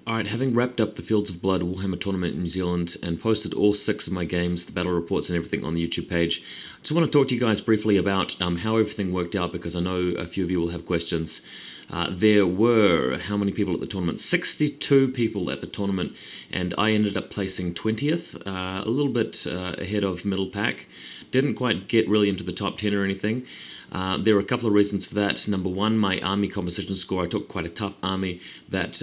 Alright, having wrapped up the Fields of Blood Warhammer tournament in New Zealand and posted all 6 of my games, the battle reports and everything on the YouTube page, I just want to talk to you guys briefly about how everything worked out, because I know a few of you will have questions. There were, how many people at the tournament? 62 people at the tournament, and I ended up placing 20th, a little bit ahead of middle pack. Didn't quite get really into the top 10 or anything. There are a couple of reasons for that. Number one, my army composition score. I took quite a tough army that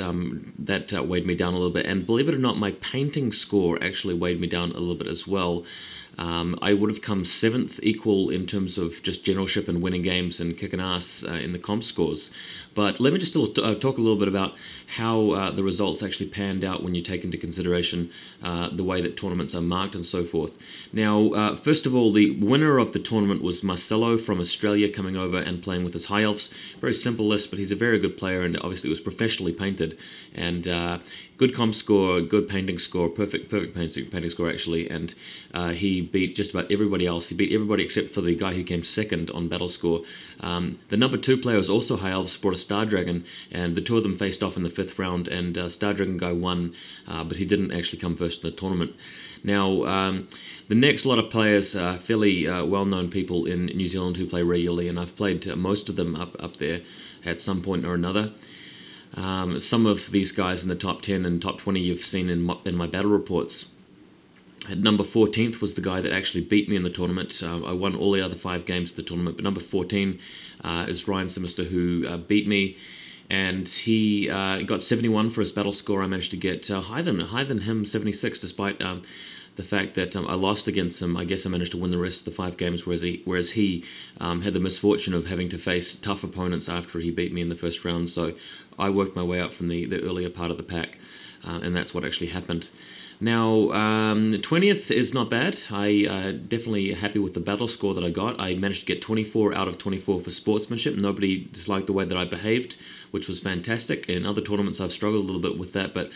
weighed me down a little bit, and believe it or not, my painting score actually weighed me down a little bit as well. I would have come 7th equal in terms of just generalship and winning games and kicking ass in the comp scores. But let me just talk a little bit about how the results actually panned out when you take into consideration the way that tournaments are marked and so forth. Now, first of all, the winner of the tournament was Marcelo from Australia, coming over and playing with his High Elves. Very simple list, but he's a very good player, and obviously it was professionally painted. And good comp score, good painting score, perfect painting score actually, and he beat just about everybody else. He beat everybody except for the guy who came second on battle score. The number 2 player was also High Elves, brought a Star Dragon, and the two of them faced off in the 5th round, and Star Dragon guy won, but he didn't actually come first in the tournament. Now, the next lot of players are fairly well-known people in New Zealand who play regularly, and I've played most of them up there at some point or another. Some of these guys in the top 10 and top 20 you've seen in my battle reports. At number 14th was the guy that actually beat me in the tournament. I won all the other 5 games of the tournament, but number 14 is Ryan Simister, who beat me, and he got 71 for his battle score. I managed to get higher than him, 76, despite the fact that I lost against him. I guess I managed to win the rest of the 5 games, whereas he had the misfortune of having to face tough opponents after he beat me in the first round. So I worked my way up from the earlier part of the pack, and that's what actually happened. Now, 20th is not bad. I definitely happy with the battle score that I got. I managed to get 24 out of 24 for sportsmanship. Nobody disliked the way that I behaved, which was fantastic. In other tournaments, I've struggled a little bit with that, but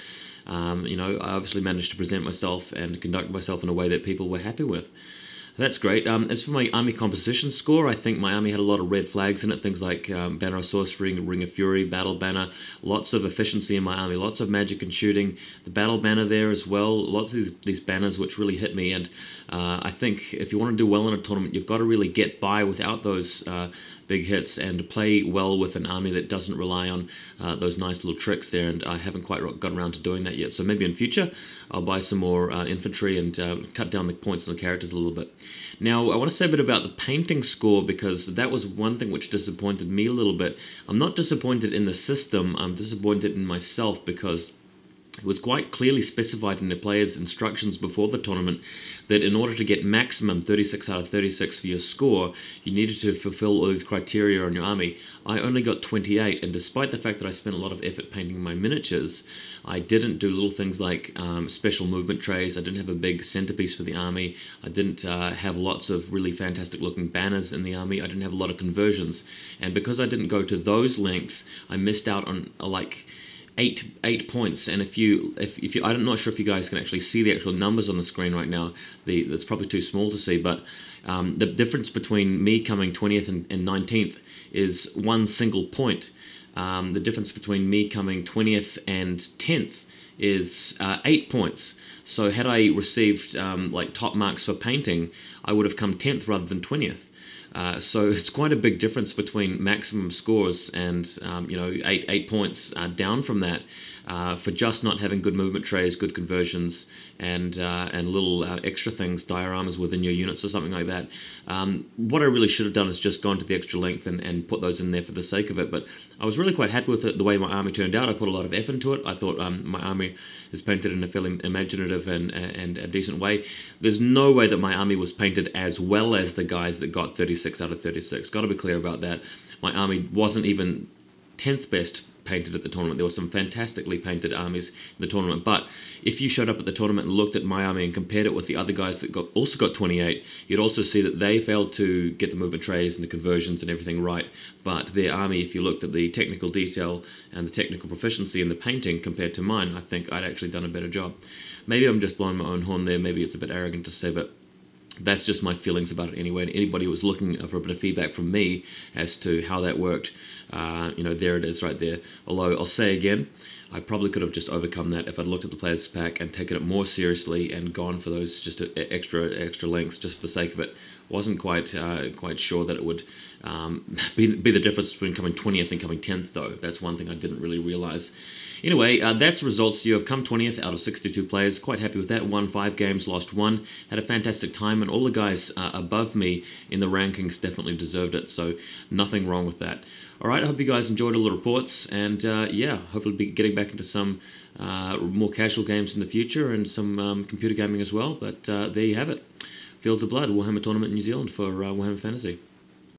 you know, I obviously managed to present myself and conduct myself in a way that people were happy with. That's great. As for my army composition score, I think my army had a lot of red flags in it, things like Banner of Sorcery, Ring of Fury, Battle Banner, lots of efficiency in my army, lots of magic and shooting, the Battle Banner there as well, lots of these banners which really hit me, and I think if you want to do well in a tournament, you've got to really get by without those big hits and play well with an army that doesn't rely on those nice little tricks there, and I haven't quite got around to doing that yet. So maybe in future I'll buy some more infantry and cut down the points on the characters a little bit. Now, I want to say a bit about the painting score, because that was one thing which disappointed me a little bit. I'm not disappointed in the system, I'm disappointed in myself, because it was quite clearly specified in the players' instructions before the tournament that in order to get maximum 36 out of 36 for your score, you needed to fulfill all these criteria on your army. I only got 28, and despite the fact that I spent a lot of effort painting my miniatures, I didn't do little things like special movement trays. I didn't have a big centerpiece for the army. I didn't have lots of really fantastic looking banners in the army. I didn't have a lot of conversions, and because I didn't go to those lengths, I missed out on like 8 points. And if you I'm not sure if you guys can actually see the actual numbers on the screen right now. That's probably too small to see, but the difference between me coming 20th and 19th is 1 single point. The difference between me coming 20th and 10th is 8 points. So had I received like top marks for painting, I would have come 10th rather than 20th. So it's quite a big difference between maximum scores and you know, 8 points down from that for just not having good movement trays, good conversions, and little extra things, dioramas within your units or something like that. What I really should have done is just gone to the extra length and put those in there for the sake of it. But I was really quite happy with it, the way my army turned out. I put a lot of effort into it. I thought my army is painted in a fairly imaginative and a decent way. There's no way that my army was painted as well as the guys that got 36 out of 36. Got to be clear about that. My army wasn't even 10th best painted at the tournament. There were some fantastically painted armies in the tournament, but if you showed up at the tournament and looked at my army and compared it with the other guys that also got 28, you'd also see that they failed to get the movement trays and the conversions and everything right, but their army, if you looked at the technical detail and the technical proficiency in the painting compared to mine, I think I'd actually done a better job. Maybe I'm just blowing my own horn there, maybe it's a bit arrogant to say, but that's just my feelings about it anyway. And anybody who was looking for a bit of feedback from me as to how that worked, there it is right there. Although I'll say again, I probably could have just overcome that if I'd looked at the players pack and taken it more seriously and gone for those just extra lengths just for the sake of it. Wasn't quite sure that it would be the difference between coming 20th and coming 10th, though. That's one thing I didn't really realise. Anyway, that's the results. You have come 20th out of 62 players. Quite happy with that. Won 5 games, lost 1. Had a fantastic time, and all the guys above me in the rankings definitely deserved it, so nothing wrong with that. Alright, I hope you guys enjoyed all the reports, and hopefully be getting back into some more casual games in the future and some computer gaming as well, but there you have it. Fields of Blood, Warhammer Tournament in New Zealand for Warhammer Fantasy.